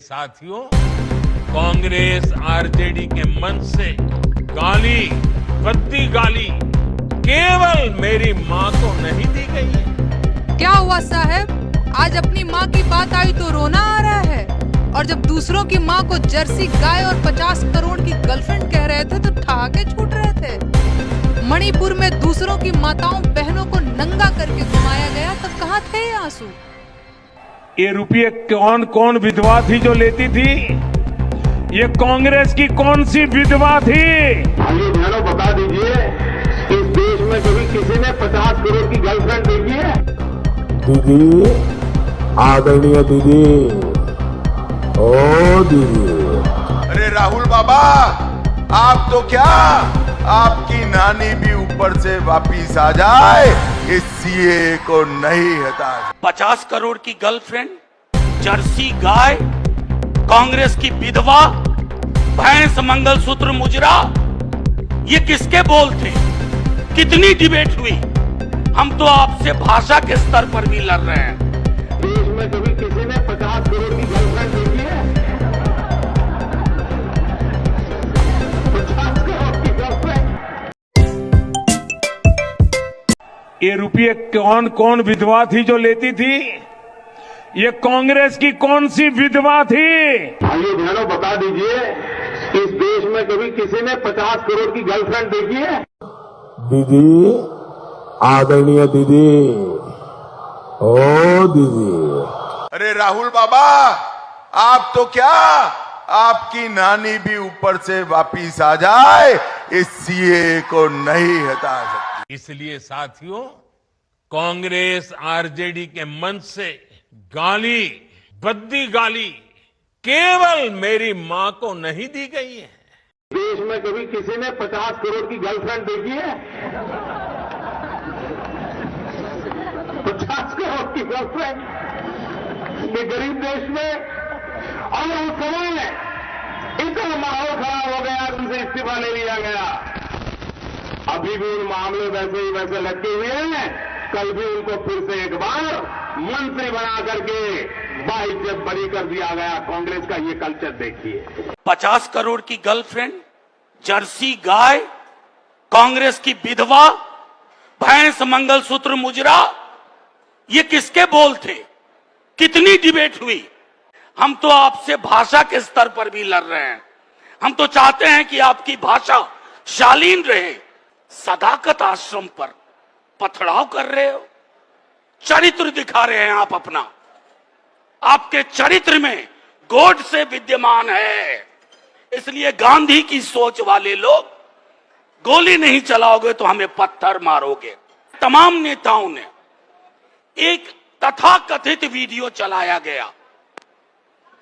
साथियों, कांग्रेस आरजेडी के मन से गाली, गद्दी गाली केवल मेरी माँ को नहीं दी गई है। क्या हुआ साहब, आज अपनी माँ की बात आई तो रोना आ रहा है, और जब दूसरों की माँ को जर्सी गाय और 50 करोड़ की गर्लफ्रेंड कह रहे थे तो ठहाके छूट रहे थे। मणिपुर में दूसरों की माताओं बहनों को नंगा करके घुमाया गया, तब कहाँ थे ये आंसू? ये रुपये कौन कौन विधवा थी जो लेती थी? ये कांग्रेस की कौन सी विधवा थी? आइए बहनों, बता दीजिए, इस देश में कभी किसी ने 50 करोड़ की गर्लफ्रेंड देखी है? दीदी, आदरणीय दीदी, ओ दीदी। अरे राहुल बाबा, आप तो क्या, आपकी नानी भी ऊपर से वापिस आ जाए, इस सीए को नहीं हटा। 50 करोड़ की गर्लफ्रेंड, जर्सी गाय, कांग्रेस की विधवा, भैंस, मंगलसूत्र, मुजरा, ये किसके बोल थे? कितनी डिबेट हुई? हम तो आपसे भाषा के स्तर पर भी लड़ रहे हैं। देश में कभी किसी ने 50 करोड़ की गर्लफ्रेंड देखी है? 50 करोड़ की गर्लफ्रेंड। ये रुपये कौन कौन विधवा थी जो लेती थी? ये कांग्रेस की कौन सी विधवा थी? आइए बहनों, बता दीजिए, इस देश में कभी किसी ने 50 करोड़ की गर्लफ्रेंड देखी है? दीदी, आदरणीय दीदी, ओ दीदी। अरे राहुल बाबा, आप तो क्या, आपकी नानी भी ऊपर से वापिस आ जाए, इस सीए को नहीं हटा सकती। इसलिए साथियों, कांग्रेस आरजेडी के मन से गाली, गद्दी गाली केवल मेरी माँ को नहीं दी गई है। देश में कभी किसी ने 50 करोड़ की गर्लफ्रेंड देखी है? 50 करोड़ की गर्लफ्रेंड ये गरीब देश में, और उस समय इतना माहौल खराब हो गया, उनसे इस्तीफा ले लिया गया। अभी भी उन मामले वैसे ही वैसे लटके हुए हैं। कल भी उनको फिर से एक बार मंत्री बना करके बाइज्जत बरी कर दिया गया। कांग्रेस का ये कल्चर देखिए। 50 करोड़ की गर्लफ्रेंड, जर्सी गाय, कांग्रेस की विधवा, भैंस, मंगलसूत्र, मुजरा, ये किसके बोल थे? कितनी डिबेट हुई? हम तो आपसे भाषा के स्तर पर भी लड़ रहे हैं। हम तो चाहते हैं कि आपकी भाषा शालीन रहे। सदाकत आश्रम पर पथराव कर रहे हो, चरित्र दिखा रहे हैं आप अपना। आपके चरित्र में गोड से विद्यमान है, इसलिए गांधी की सोच वाले लोग, गोली नहीं चलाओगे तो हमें पत्थर मारोगे। तमाम नेताओं ने एक तथाकथित वीडियो चलाया गया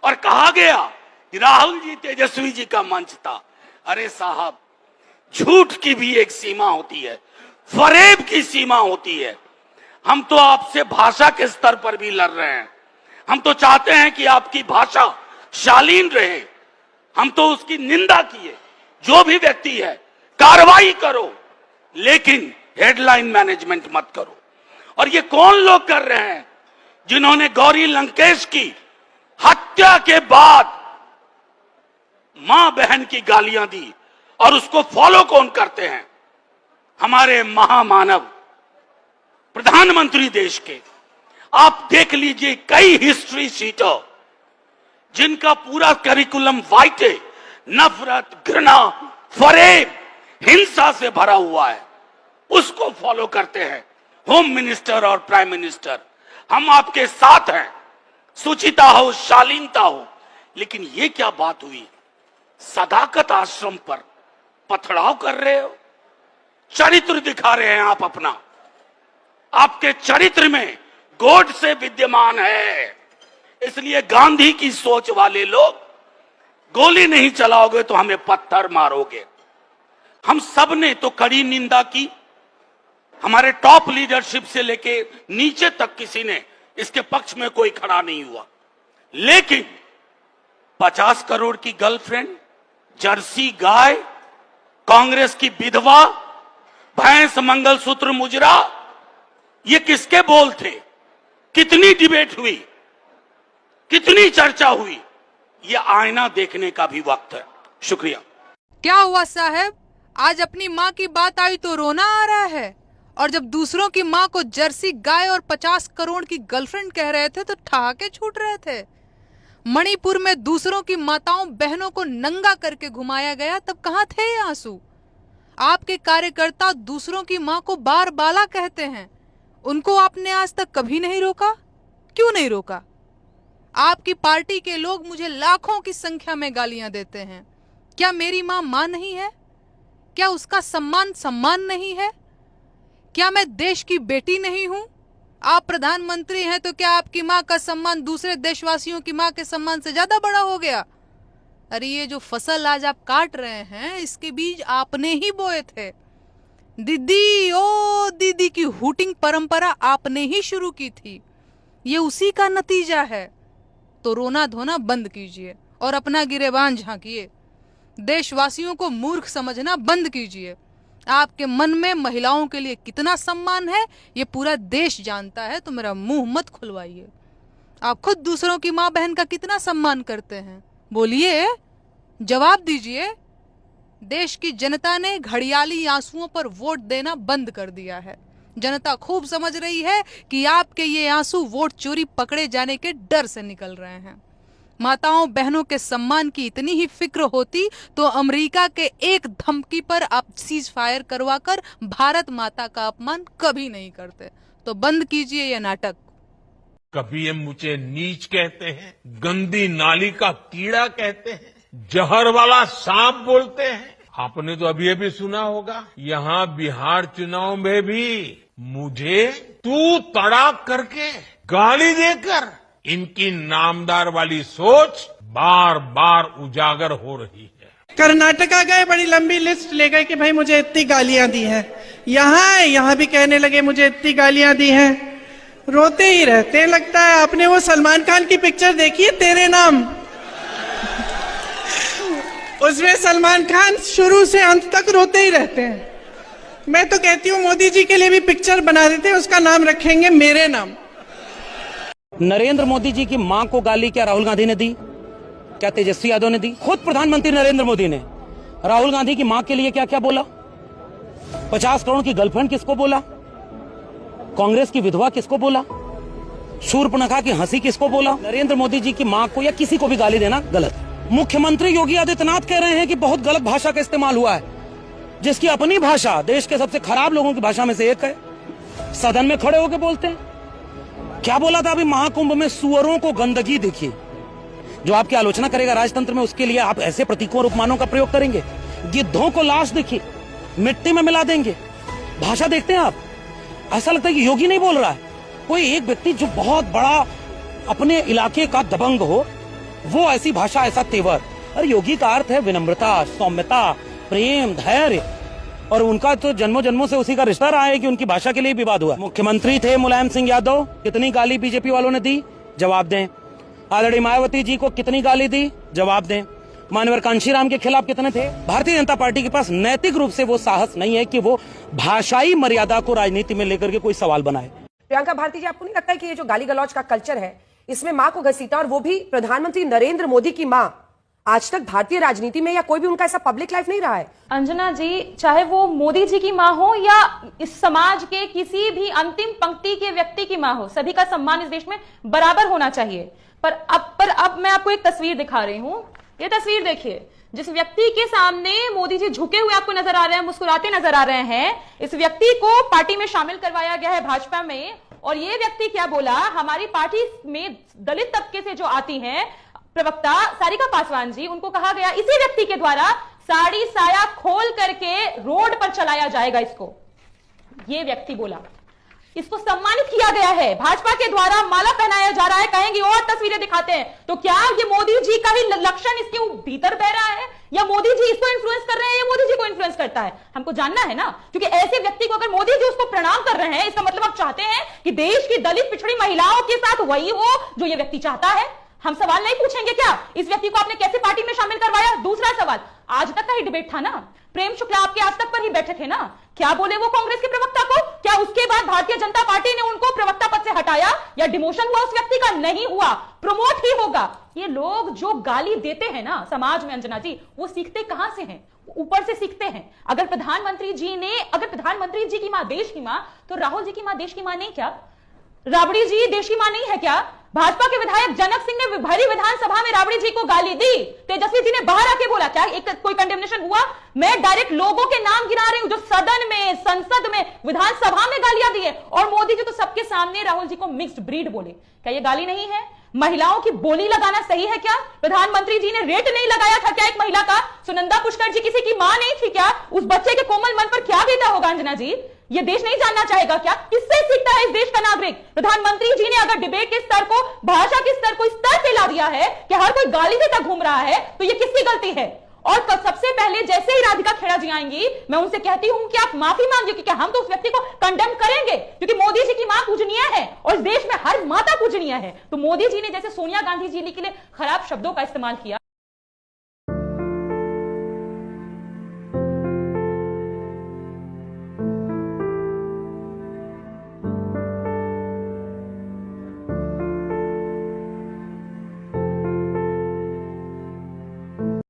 और कहा गया कि राहुल जी तेजस्वी जी का मंच था। अरे साहब, झूठ की भी एक सीमा होती है, फरेब की सीमा होती है। हम तो आपसे भाषा के स्तर पर भी लड़ रहे हैं। हम तो चाहते हैं कि आपकी भाषा शालीन रहे। हम तो उसकी निंदा किए, जो भी व्यक्ति है कार्रवाई करो, लेकिन हेडलाइन मैनेजमेंट मत करो। और ये कौन लोग कर रहे हैं जिन्होंने गौरी लंकेश की हत्या के बाद मां बहन की गालियां दी, और उसको फॉलो कौन करते हैं? हमारे महामानव प्रधानमंत्री देश के। आप देख लीजिए, कई हिस्ट्री शीटर जिनका पूरा करिकुलम वाइटे, नफरत, घृणा, फरेब, हिंसा से भरा हुआ है, उसको फॉलो करते हैं होम मिनिस्टर और प्राइम मिनिस्टर। हम आपके साथ हैं, सुचिता हो, शालीनता हो, लेकिन ये क्या बात हुई? सदाकत आश्रम पर पथराव कर रहे हो, चरित्र दिखा रहे हैं आप अपना। आपके चरित्र में गोड से विद्यमान है, इसलिए गांधी की सोच वाले लोग, गोली नहीं चलाओगे तो हमें पत्थर मारोगे। हम सब ने तो कड़ी निंदा की। हमारे टॉप लीडरशिप से लेके नीचे तक किसी ने इसके पक्ष में कोई खड़ा नहीं हुआ। लेकिन 50 करोड़ की गर्लफ्रेंड, जर्सी गाय, कांग्रेस की विधवा, भैंस, मंगलसूत्र, मुजरा, ये किसके बोल थे? कितनी डिबेट हुई, कितनी चर्चा हुई? ये आईना देखने का भी वक्त है। शुक्रिया। क्या हुआ साहब, आज अपनी माँ की बात आई तो रोना आ रहा है, और जब दूसरों की माँ को जर्सी गाय और 50 करोड़ की गर्लफ्रेंड कह रहे थे तो ठहाके छूट रहे थे। मणिपुर में दूसरों की माताओं बहनों को नंगा करके घुमाया गया, तब कहाँ थे ये आंसू? आपके कार्यकर्ता दूसरों की माँ को बार बाला कहते हैं, उनको आपने आज तक कभी नहीं रोका? क्यों नहीं रोका? आपकी पार्टी के लोग मुझे लाखों की संख्या में गालियां देते हैं। क्या मेरी माँ माँ नहीं है? क्या उसका सम्मान नहीं है? क्या मैं देश की बेटी नहीं हूं? आप प्रधानमंत्री हैं तो क्या आपकी माँ का सम्मान दूसरे देशवासियों की माँ के सम्मान से ज्यादा बड़ा हो गया? अरे ये जो फसल आज आप काट रहे हैं, इसके बीज आपने ही बोए थे। दीदी ओ दीदी की हूटिंग परंपरा आपने ही शुरू की थी, ये उसी का नतीजा है। तो रोना धोना बंद कीजिए और अपना गिरेबान झांकिए। देशवासियों को मूर्ख समझना बंद कीजिए। आपके मन में महिलाओं के लिए कितना सम्मान है ये पूरा देश जानता है, तो मेरा मुंह मत खुलवाइए। आप खुद दूसरों की माँ बहन का कितना सम्मान करते हैं? बोलिए, जवाब दीजिए। देश की जनता ने घड़ियाली आंसुओं पर वोट देना बंद कर दिया है। जनता खूब समझ रही है कि आपके ये आंसू वोट चोरी पकड़े जाने के डर से निकल रहे हैं। माताओं बहनों के सम्मान की इतनी ही फिक्र होती तो अमेरिका के एक धमकी पर आप सीज फायर करवाकर भारत माता का अपमान कभी नहीं करते। तो बंद कीजिए ये नाटक। कभी ये मुझे नीच कहते हैं, गंदी नाली का कीड़ा कहते हैं, जहर वाला सांप बोलते हैं। आपने तो अभी सुना होगा, यहाँ बिहार चुनाव में भी मुझे तू तड़ाक करके गाली देकर इनकी नामदार वाली सोच बार बार उजागर हो रही है। कर्नाटका गए, बड़ी लंबी लिस्ट ले गए कि भाई मुझे इतनी गालियां दी हैं। यहाँ भी कहने लगे मुझे इतनी गालियां दी हैं। रोते ही रहते हैं। लगता है आपने वो सलमान खान की पिक्चर देखी है तेरे नाम? उसमें सलमान खान शुरू से अंत तक रोते ही रहते हैं। मैं तो कहती हूँ मोदी जी के लिए भी पिक्चर बना देते हैं, उसका नाम रखेंगे मेरे नाम। नरेंद्र मोदी जी की मां को गाली क्या राहुल गांधी ने दी? क्या तेजस्वी यादव ने दी? खुद प्रधानमंत्री नरेंद्र मोदी ने राहुल गांधी की मां के लिए क्या क्या बोला? 50 करोड़ की गर्लफ्रेंड किसको बोला? कांग्रेस की विधवा किसको बोला? शूर्पणखा की हंसी किसको बोला? नरेंद्र मोदी जी की मां को या किसी को भी गाली देना गलत। मुख्यमंत्री योगी आदित्यनाथ कह रहे हैं कि बहुत गलत भाषा का इस्तेमाल हुआ है, जिसकी अपनी भाषा देश के सबसे खराब लोगों की भाषा में से एक है। सदन में खड़े होकर बोलते हैं। क्या बोला था अभी महाकुंभ में? सुअरों को गंदगी देखिए। जो आपकी आलोचना करेगा राजतंत्र में, उसके लिए आप ऐसे प्रतीकों और उपमानों का प्रयोग करेंगे। गिद्धों को लाश देखिए, मिट्टी में मिला देंगे। भाषा देखते हैं आप, ऐसा लगता है कि योगी नहीं बोल रहा है। कोई एक व्यक्ति जो बहुत बड़ा अपने इलाके का दबंग हो, वो ऐसी भाषा, ऐसा तेवर। अरे योगी का अर्थ है विनम्रता, सौम्यता, प्रेम, धैर्य, और उनका तो जन्मों जन्मों से उसी का रिश्ता रहा है कि उनकी भाषा के लिए विवाद हुआ। मुख्यमंत्री थे मुलायम सिंह यादव, कितनी गाली बीजेपी वालों ने दी? जवाब दें। आदरणीय मायावती जी को कितनी गाली दी? जवाब दें। मानवर कांशीराम के खिलाफ कितने थे? भारतीय जनता पार्टी के पास नैतिक रूप से वो साहस नहीं है कि वो भाषाई मर्यादा को राजनीति में लेकर के कोई सवाल बनाए। प्रियंका भारती जी, आपको नहीं लगता है कि ये जो गाली गलौज का कल्चर है, इसमें मां को घसीटा, और वो भी प्रधानमंत्री नरेंद्र मोदी की मां? आज तक भारतीय राजनीति में या कोई भी उनका ऐसा पब्लिक लाइफ नहीं रहा है। अंजना जी, चाहे वो मोदी जी की मां हो या इस समाज के किसी भी अंतिम पंक्ति के व्यक्ति की मां हो, सभी का सम्मान इस देश में बराबर होना चाहिए। पर अब मैं आपको एक तस्वीर दिखा रही हूं। ये तस्वीर देखिए, जिस व्यक्ति के सामने मोदी जी झुके हुए आपको नजर आ रहे हैं, मुस्कुराते नजर आ रहे हैं, इस व्यक्ति को पार्टी में शामिल करवाया गया है, भाजपा में। और ये व्यक्ति क्या बोला? हमारी पार्टी में दलित तबके से जो आती हैं प्रवक्ता सारिका पासवान जी, उनको कहा गया इसी व्यक्ति के द्वारा साड़ी साया खोल करके रोड पर चलाया जाएगा इसको। ये व्यक्ति बोला, इसको सम्मानित किया गया है, भाजपा के द्वारा माला पहनाया जा रहा है। कहेंगे और तस्वीरें दिखाते हैं, तो क्या ये मोदी जी का ही लक्षण इसके भीतर बह रहा है, या मोदी जी इसको इन्फ्लुएंस कर रहे हैं, या मोदी जी को इन्फ्लुएंस करता है? हमको जानना है ना, क्योंकि ऐसे व्यक्ति को अगर मोदी जी उसको प्रणाम कर रहे हैं, इसका मतलब आप चाहते हैं कि देश की दलित पिछड़ी महिलाओं के साथ वही हो जो ये व्यक्ति चाहता है। हम सवाल नहीं पूछेंगे क्या इस व्यक्ति को आपने कैसे पार्टी में शामिल करवाया? दूसरा सवाल, आज तक का ही डिबेट था ना, प्रेम शुक्ला आपके आज तक पर ही बैठे थे ना, क्या बोले वो कांग्रेस के प्रवक्ता को? क्या उसके बाद भारतीय जनता पार्टी ने उनको प्रवक्ता पद से हटाया या डिमोशन हुआ उस व्यक्ति का? नहीं हुआ, प्रमोट ही होगा। ये लोग जो गाली देते हैं ना समाज में अंजना जी, वो सीखते कहां से हैं? ऊपर से सीखते हैं। अगर प्रधानमंत्री जी की मां देश की मां, तो राहुल जी की मां देश की मां नहीं क्या? राबड़ी जी देश की मां नहीं है क्या? भाजपा के विधायक जनक सिंह ने भरी विधानसभा में राबड़ी जी को गाली दी, तेजस्वी जी ने बाहर आके बोला, क्या एक कोई कंडेमनेशन हुआ? मैं डायरेक्ट लोगों के नाम गिना रही हूं जो सदन में, संसद में, विधानसभा में गालियां दी है। और मोदी जी तो सबके सामने राहुल जी को मिक्स्ड ब्रीड बोले। क्या ये गाली नहीं है? महिलाओं की बोली लगाना सही है क्या? प्रधानमंत्री जी ने रेट नहीं लगाया था क्या एक महिला का? सुनंदा पुष्कर जी किसी की मां नहीं थी क्या? उस बच्चे के कोमल मन पर क्या बीता होगा अंजना जी? ये देश नहीं जानना चाहेगा क्या? किससे सीखता है इस देश का नागरिक? प्रधानमंत्री जी ने अगर डिबेट के स्तर को, भाषा के स्तर को इस स्तर पे ला दिया है कि हर कोई गाली देता घूम रहा है, तो ये किसकी गलती है? और सबसे पहले जैसे ही राधिका खेड़ा जी आएंगी, मैं उनसे कहती हूं कि आप माफी मांगिए, क्योंकि हम तो उस व्यक्ति को कंडेम करेंगे, क्योंकि मोदी जी की मां पूजनीय है और इस देश में हर माता पूजनीय है। तो मोदी जी ने जैसे सोनिया गांधी जी के लिए खराब शब्दों का इस्तेमाल किया,